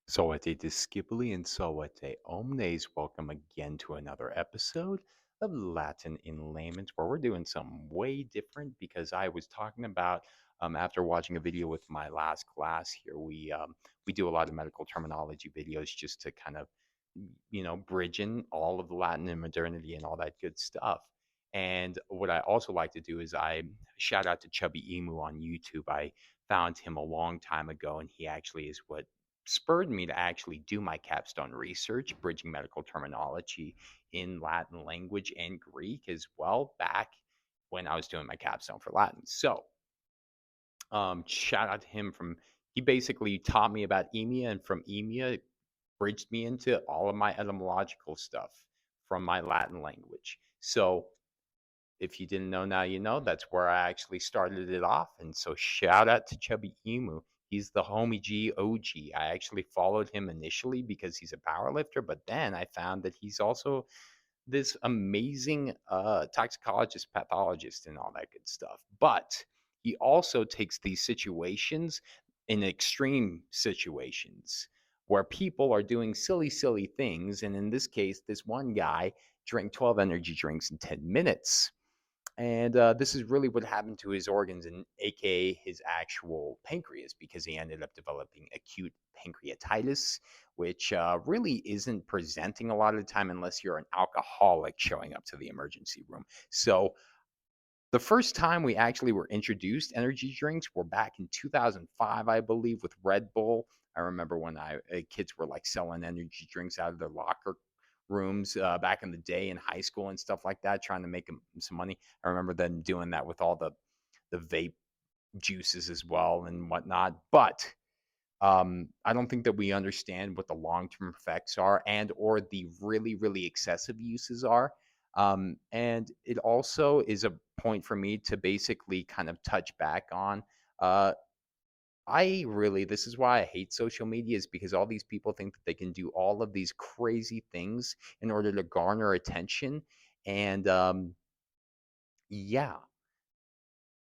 Sawate discipuli and sawate omnes. Welcome again to another episode of Latin in Layman's, where we're doing something way different because I was talking about after watching a video with my last class here. We do a lot of medical terminology videos just to kind of bridge in all of the Latin and modernity and all that good stuff. And what I also like to do is I shout out to Chubby Emu on YouTube. I found him a long time ago, and he actually is what spurred me to actually do my capstone research, bridging medical terminology in Latin language and Greek as well, back when I was doing my capstone for Latin. So, shout out to him from he basically taught me about EMIA, and from EMIA, bridged me into all of my etymological stuff from my Latin language. So, if you didn't know, now you know. That's where I actually started it off. And so, shout out to Chubby Emu. He's the homie G OG. I actually followed him initially because he's a powerlifter, but then I found that he's also this amazing toxicologist, pathologist, and all that good stuff. But he also takes these situations in extreme situations where people are doing silly, silly things. And in this case, this one guy drank 12 energy drinks in 10 minutes. And this is really what happened to his organs, and aka his actual pancreas, because he ended up developing acute pancreatitis, which really isn't presenting a lot of the time unless you're an alcoholic showing up to the emergency room. So the first time we actually were introduced energy drinks were back in 2005, I believe, with Red Bull. I remember when kids were like selling energy drinks out of their locker rooms back in the day in high school and stuff like that, trying to make some money. I remember them doing that with all the vape juices as well and whatnot. But I don't think that we understand what the long-term effects are and or the really, really excessive uses are. And it also is a point for me to basically kind of touch back on. Uh, this is why I hate social media, is because all these people think that they can do all of these crazy things in order to garner attention. And yeah,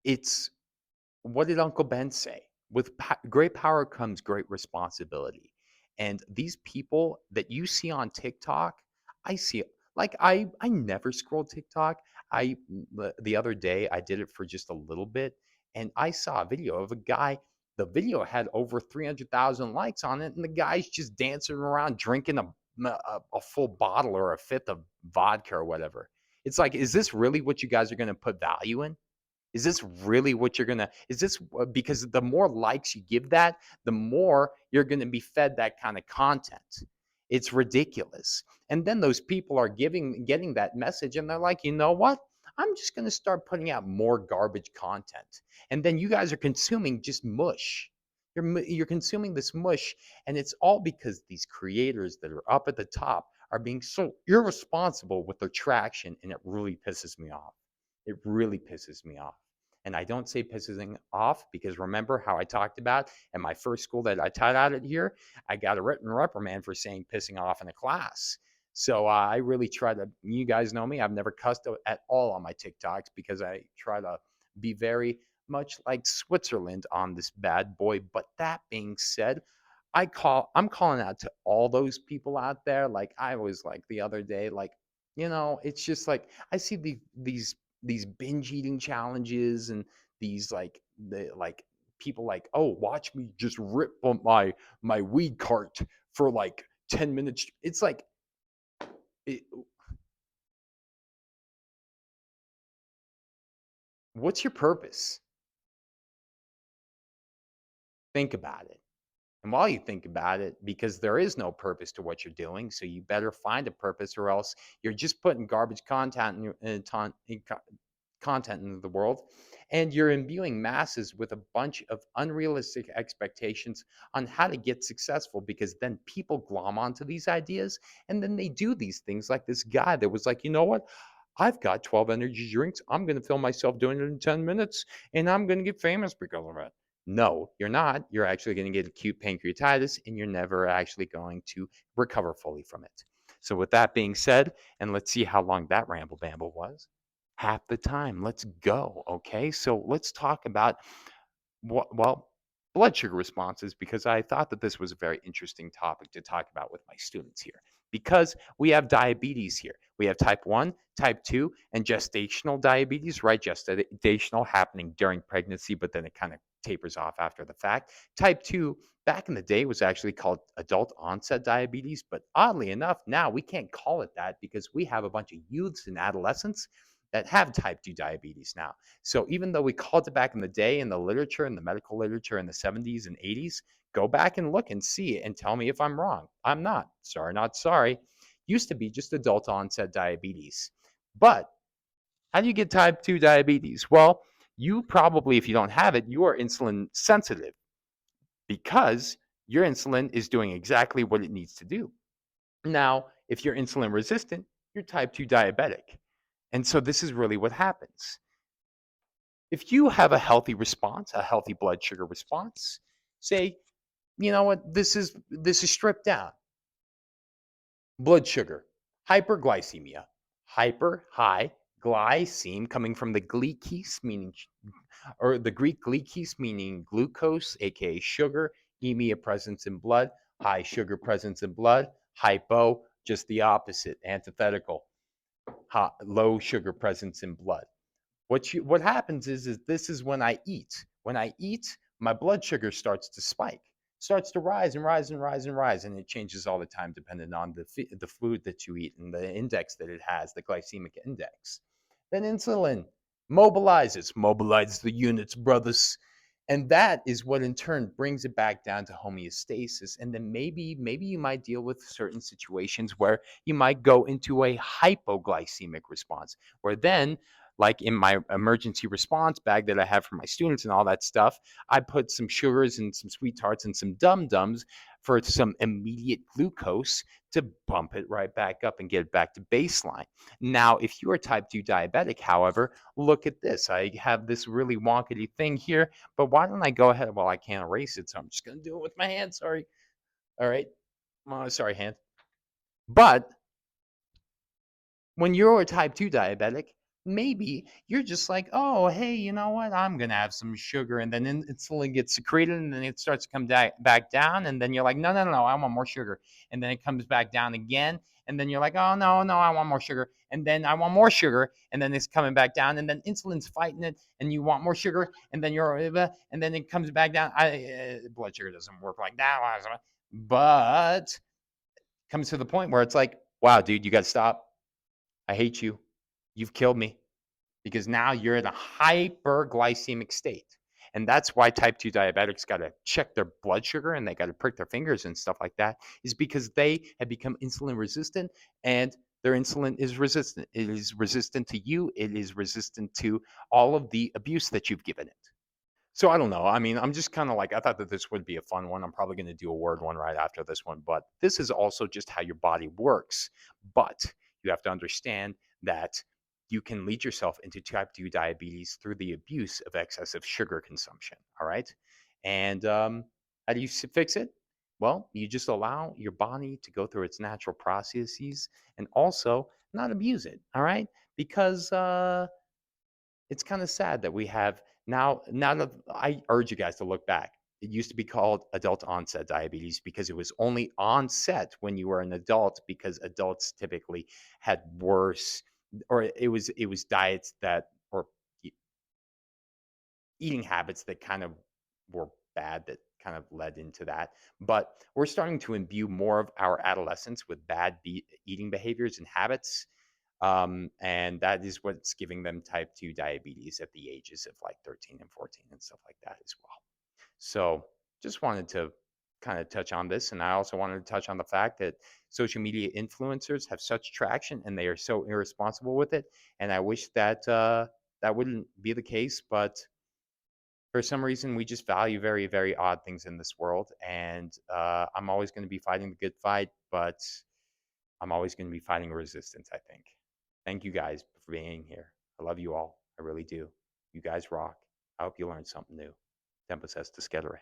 it's what did Uncle Ben say? With great power comes great responsibility. And these people that you see on TikTok, I see like I never scroll TikTok. The other day I did it for just a little bit, and I saw a video of a guy. The video had over 300,000 likes on it, and the guy's just dancing around drinking a full bottle or a fifth of vodka or whatever. It's like, is this really what you guys are going to put value in? Is this really what you're gonna? Is this because the more likes you give that, the more you're gonna be fed that kind of content? It's ridiculous. And then those people are getting that message, and they're like, you know what? I'm just gonna start putting out more garbage content, and then you guys are consuming just mush. You're consuming this mush, and it's all because these creators that are up at the top are being so irresponsible with their traction, and it really pisses me off. It really pisses me off. And I don't say pissing off because remember how I talked about in my first school that I taught out at here, I got a written reprimand for saying pissing off in a class. So I really try to, you guys know me, I've never cussed at all on my TikToks because I try to be very much like Switzerland on this bad boy. But that being said, I'm calling out to all those people out there. Like I was like the other day, like, it's just like I see these binge eating challenges and these like people like, oh, watch me just rip on my weed cart for like 10 minutes. It's like it, what's your purpose? Think about it. And while you think about it, because there is no purpose to what you're doing, so you better find a purpose, or else you're just putting garbage content content into the world, and you're imbuing masses with a bunch of unrealistic expectations on how to get successful, because then people glom onto these ideas, and then they do these things like this guy that was like, you know what, I've got 12 energy drinks, I'm going to film myself doing it in 10 minutes, and I'm going to get famous because of it. No, you're not. You're actually going to get acute pancreatitis, and you're never actually going to recover fully from it. So with that being said, and let's see how long that ramble bamble was. Half the time. Let's go. Okay. So let's talk about what, well, blood sugar responses because I thought that this was a very interesting topic to talk about with my students here. Because we have diabetes here. We have type 1, type 2, and gestational diabetes, right? Gestational happening during pregnancy, but then it kind of tapers off after the fact. Type 2, back in the day, was actually called adult onset diabetes, but oddly enough, now we can't call it that because we have a bunch of youths and adolescents that have type 2 diabetes now. So even though we called it back in the day in the literature, in the medical literature in the 70s and 80s, go back and look and see it and tell me if I'm wrong. I'm not. Sorry, not sorry. Used to be just adult onset diabetes. But how do you get type 2 diabetes? Well, you probably, if you don't have it, you are insulin sensitive because your insulin is doing exactly what it needs to do. Now, if you're insulin resistant, you're type 2 diabetic. And so this is really what happens. If you have a healthy response, a healthy blood sugar response, say, you know what, this is stripped down. Blood sugar, hyperglycemia, hyper high glyceme coming from the Glykys meaning or the Greek Glykys meaning glucose, aka sugar, EMIA presence in blood, high sugar presence in blood, hypo just the opposite, antithetical, low sugar presence in blood. What happens is this is when I eat. When I eat, my blood sugar starts to spike, starts to rise and rise and rise and rise, and it changes all the time depending on the food that you eat and the index that it has, the glycemic index. Then insulin mobilizes the units, brothers. And that is what in turn brings it back down to homeostasis. And then maybe you might deal with certain situations where you might go into a hypoglycemic response, where then like in my emergency response bag that I have for my students and all that stuff, I put some sugars and some sweet tarts and some dum dums for some immediate glucose to bump it right back up and get it back to baseline. Now, if you are type 2 diabetic, however, look at this. I have this really wonkety thing here, but why don't I go ahead? Well, I can't erase it, so I'm just going to do it with my hand. Sorry. All right. Sorry, hand. But when you're a type 2 diabetic, maybe you're just like, oh, hey, you know what? I'm going to have some sugar. And then insulin gets secreted and then it starts to come back down. And then you're like, no, no, no, no, I want more sugar. And then it comes back down again. And then you're like, oh, no, no, I want more sugar. And then I want more sugar. And then it's coming back down. And then insulin's fighting it. And you want more sugar. And then and then it comes back down. Blood sugar doesn't work like that. But comes to the point where it's like, wow, dude, you got to stop. I hate you. You've killed me because now you're in a hyperglycemic state. And that's why type 2 diabetics got to check their blood sugar and they got to prick their fingers and stuff like that, is because they have become insulin resistant and their insulin is resistant. It is resistant to you, it is resistant to all of the abuse that you've given it. So I don't know. I mean, I'm just kind of like, I thought that this would be a fun one. I'm probably going to do a word one right after this one, but this is also just how your body works. But you have to understand that you can lead yourself into type 2 diabetes through the abuse of excessive sugar consumption. All right. And how do you fix it? Well, you just allow your body to go through its natural processes and also not abuse it. All right. Because, it's kind of sad that we have now that I urge you guys to look back. It used to be called adult onset diabetes because it was only onset when you were an adult because adults typically had worse or it was diets that or e- eating habits that kind of were bad that kind of led into that. But we're starting to imbue more of our adolescents with bad eating behaviors and habits, and that is what's giving them type 2 diabetes at the ages of like 13 and 14 and stuff like that as well. So just wanted to kind of touch on this. And I also wanted to touch on the fact that social media influencers have such traction and they are so irresponsible with it. And I wish that that wouldn't be the case. But for some reason, we just value very, very odd things in this world. And I'm always going to be fighting the good fight, but I'm always going to be fighting resistance, I think. Thank you guys for being here. I love you all. I really do. You guys rock. I hope you learned something new. Tempus est discedere.